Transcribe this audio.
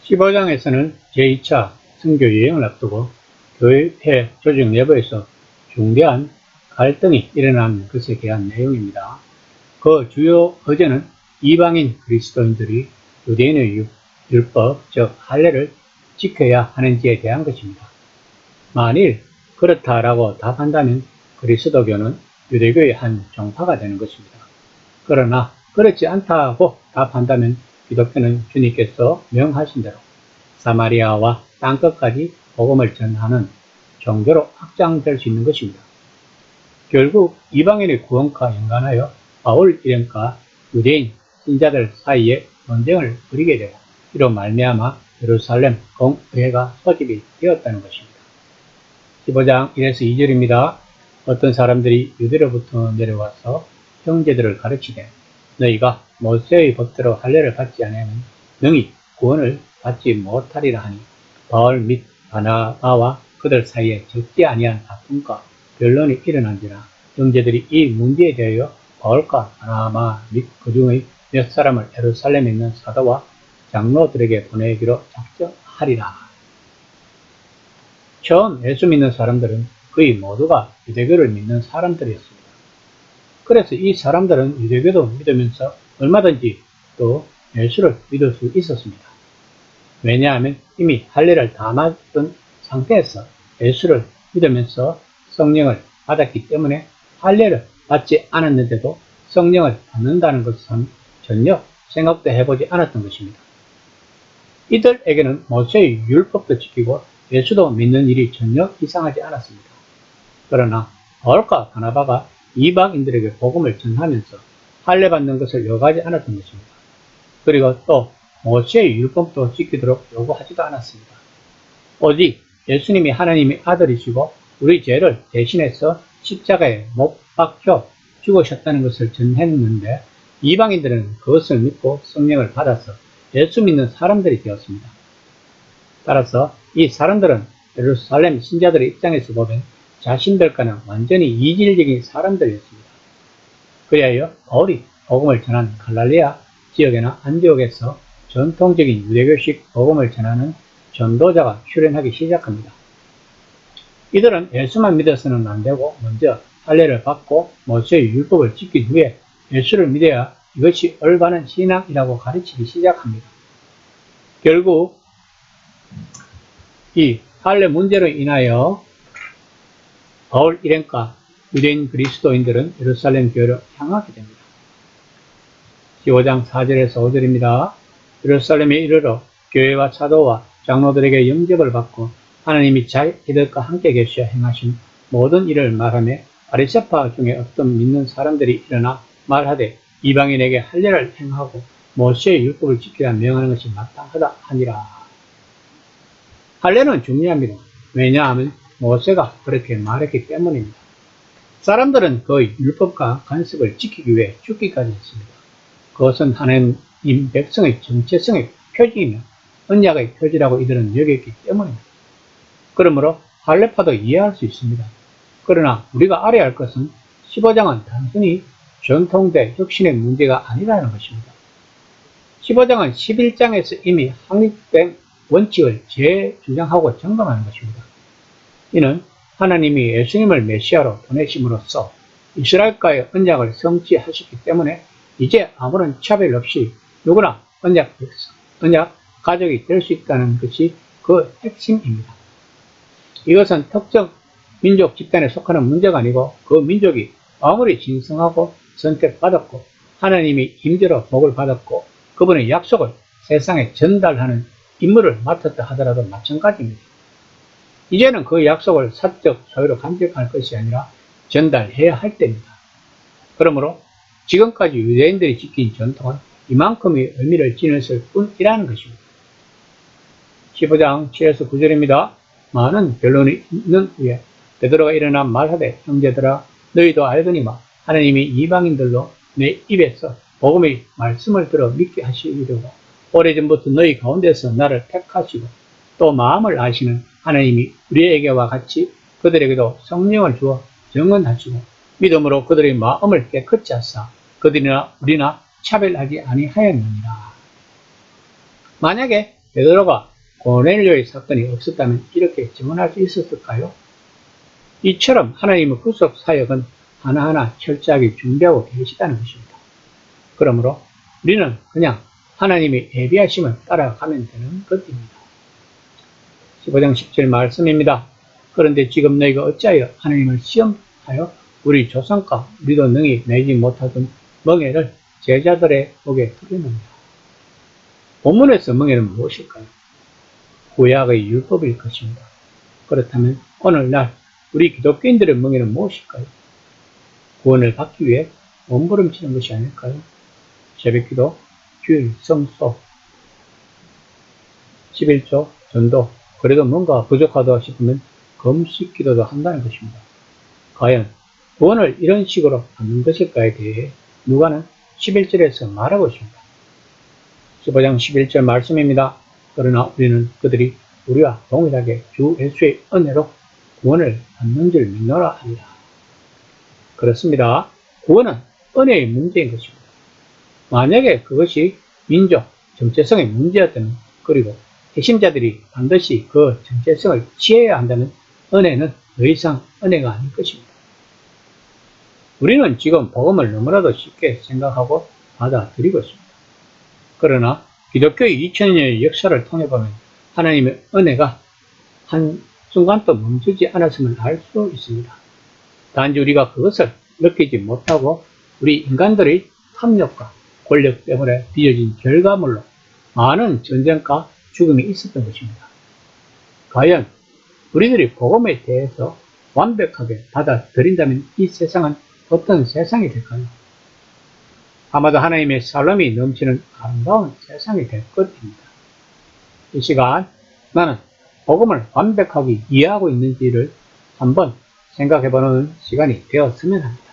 15장에서는 제2차 선교 여행을 앞두고 교회 조직 내부에서 중대한 갈등이 일어난 것에 대한 내용입니다. 그 주요 의제는 이방인 그리스도인들이 유대인의 율법, 즉 할례를 지켜야 하는지에 대한 것입니다. 만일 그렇다라고 답한다면 그리스도교는 유대교의 한 종파가 되는 것입니다. 그러나 그렇지 않다고 답한다면 기독교는 주님께서 명하신 대로 사마리아와 땅끝까지 복음을 전하는 종교로 확장될 수 있는 것입니다. 결국 이방인의 구원과 연관하여 바울 일행과 유대인 신자들 사이에 논쟁을 벌이게 되고 이로 말미암아 예루살렘 공의회가 소집이 되었다는 것입니다. 15장 1에서 2절입니다. 어떤 사람들이 유대로부터 내려와서 형제들을 가르치되 너희가 모세의 법대로 할례를 받지 않으면 능히 구원을 받지 못하리라 하니 바울 및 바나바와 그들 사이에 적지 아니한 다툼과 변론이 일어난지라 형제들이 이 문제에 대하여 바울과 바나바 및 그 중의 몇 사람을 예루살렘에 있는 사도와 장로들에게 보내기로 작정하리라. 처음 예수 믿는 사람들은 거의 모두가 유대교를 믿는 사람들이었습니다. 그래서 이 사람들은 유대교도 믿으면서 얼마든지 또 예수를 믿을 수 있었습니다. 왜냐하면 이미 할례를 다 받은 상태에서 예수를 믿으면서 성령을 받았기 때문에 할례를 받지 않았는데도 성령을 받는다는 것은 전혀 생각도 해보지 않았던 것입니다. 이들에게는 모세의 율법도 지키고 예수도 믿는 일이 전혀 이상하지 않았습니다. 그러나 바울과 바나바가 이방인들에게 복음을 전하면서 할례 받는 것을 요구하지 않았던 것입니다. 그리고 또 모세의 율법도 지키도록 요구하지도 않았습니다. 오직 예수님이 하나님의 아들이시고 우리 죄를 대신해서 십자가에 못 박혀 죽으셨다는 것을 전했는데 이방인들은 그것을 믿고 성령을 받아서 예수 믿는 사람들이 되었습니다. 따라서 이 사람들은 예루살렘 신자들의 입장에서 보면 자신들과는 완전히 이질적인 사람들이었습니다. 그리하여 바울이 복음을 전한 갈랄리아 지역이나 안디옥에서 전통적인 유대교식 복음을 전하는 전도자가 출현하기 시작합니다. 이들은 예수만 믿어서는 안되고 먼저 할례를 받고 모세의 율법을 지킨 후에 예수를 믿어야 이것이 올바른 신앙이라고 가르치기 시작합니다. 결국 이 할례 문제로 인하여 바울 일행과 유대인 그리스도인들은 예루살렘 교회로 향하게 됩니다. 15장 4절에서 5절입니다. 예루살렘에 이르러 교회와 사도와 장로들에게 영접을 받고 하나님이 자기들과 함께 계셔 행하신 모든 일을 말하며 바리새파 중에 어떤 믿는 사람들이 일어나 말하되 이방인에게 할례를 행하고 모세의 율법을 지키라 명하는 것이 마땅하다 하니라. 할례는 중요합니다. 왜냐하면 모세가 그렇게 말했기 때문입니다. 사람들은 그 율법과 관습을 지키기 위해 죽기까지 했습니다. 그것은 하나님 백성의 정체성의 표지이며 언약의 표지라고 이들은 여겼기 때문입니다. 그러므로 할례파도 이해할 수 있습니다. 그러나 우리가 알아야 할 것은 15장은 단순히 전통대 혁신의 문제가 아니라는 것입니다. 15장은 11장에서 이미 확립된 원칙을 재주장하고 점검하는 것입니다. 이는 하나님이 예수님을 메시아로 보내심으로써 이스라엘과의 언약을 성취하셨기 때문에 이제 아무런 차별 없이 누구나 언약 가족이 될 수 있다는 것이 그 핵심입니다. 이것은 특정 민족 집단에 속하는 문제가 아니고 그 민족이 아무리 신성하고 선택받았고 하나님이 임재로 복을 받았고 그분의 약속을 세상에 전달하는 임무를 맡았다 하더라도 마찬가지입니다. 이제는 그 약속을 사적 소유로 간직할 것이 아니라 전달해야 할 때입니다. 그러므로 지금까지 유대인들이 지킨 전통은 이만큼의 의미를 지녔을 뿐이라는 것입니다. 15장 7에서 9절입니다. 많은 변론이 있는 후에 베드로가 일어나 말하되 형제들아 너희도 알거니와 하나님이 이방인들로 내 입에서 복음의 말씀을 들어 믿게 하시려고 오래전부터 너희 가운데서 나를 택하시고 또 마음을 아시는 하나님이 우리에게와 같이 그들에게도 성령을 주어 정언하시고 믿음으로 그들의 마음을 깨끗이 하사 그들이나 우리나 차별하지 아니하였느니라. 만약에 베드로가 고넬료의 사건이 없었다면 이렇게 증언할 수 있었을까요? 이처럼 하나님의 구속 사역은 하나하나 철저하게 준비하고 계시다는 것입니다. 그러므로 우리는 그냥 하나님의 예비하심을 따라가면 되는 것입니다. 15장 10절 말씀입니다. 그런데 지금 너희가 어찌하여 하나님을 시험하여 우리 조상과 우리도 능히 내지 못하던 멍에를 제자들의 목에 두르느니라. 본문에서 멍에는 무엇일까요? 구약의 율법일 것입니다. 그렇다면 오늘날 우리 기독교인들의 멍에는 무엇일까요? 구원을 받기 위해 몸부림치는 것이 아닐까요? 새벽기도, 주일, 성소, 11조, 전도, 그래도 뭔가 부족하다 싶으면 금식기도도 한다는 것입니다. 과연 구원을 이런 식으로 받는 것일까에 대해 누가는 11절에서 말하고 있습니다. 15장 11절 말씀입니다. 그러나 우리는 그들이 우리와 동일하게 주 예수의 은혜로 구원을 받는 줄 믿노라 합니다. 그렇습니다. 구원은 은혜의 문제인 것입니다. 만약에 그것이 민족, 정체성의 문제였다면, 그리고 핵심자들이 반드시 그 정체성을 취해야 한다면 은혜는 더 이상 은혜가 아닐 것입니다. 우리는 지금 복음을 너무나도 쉽게 생각하고 받아들이고 있습니다. 그러나 기독교의 2000년의 역사를 통해 보면 하나님의 은혜가 한순간도 멈추지 않았음을 알 수 있습니다. 단지 우리가 그것을 느끼지 못하고 우리 인간들의 탐욕과 권력 때문에 빚어진 결과물로 많은 전쟁과 죽음이 있었던 것입니다. 과연 우리들이 복음에 대해서 완벽하게 받아들인다면 이 세상은 어떤 세상이 될까요? 아마도 하나님의 살롬이 넘치는 아름다운 세상이 될 것입니다. 이 시간 나는 복음을 완벽하게 이해하고 있는지를 한번 생각해보는 시간이 되었으면 합니다.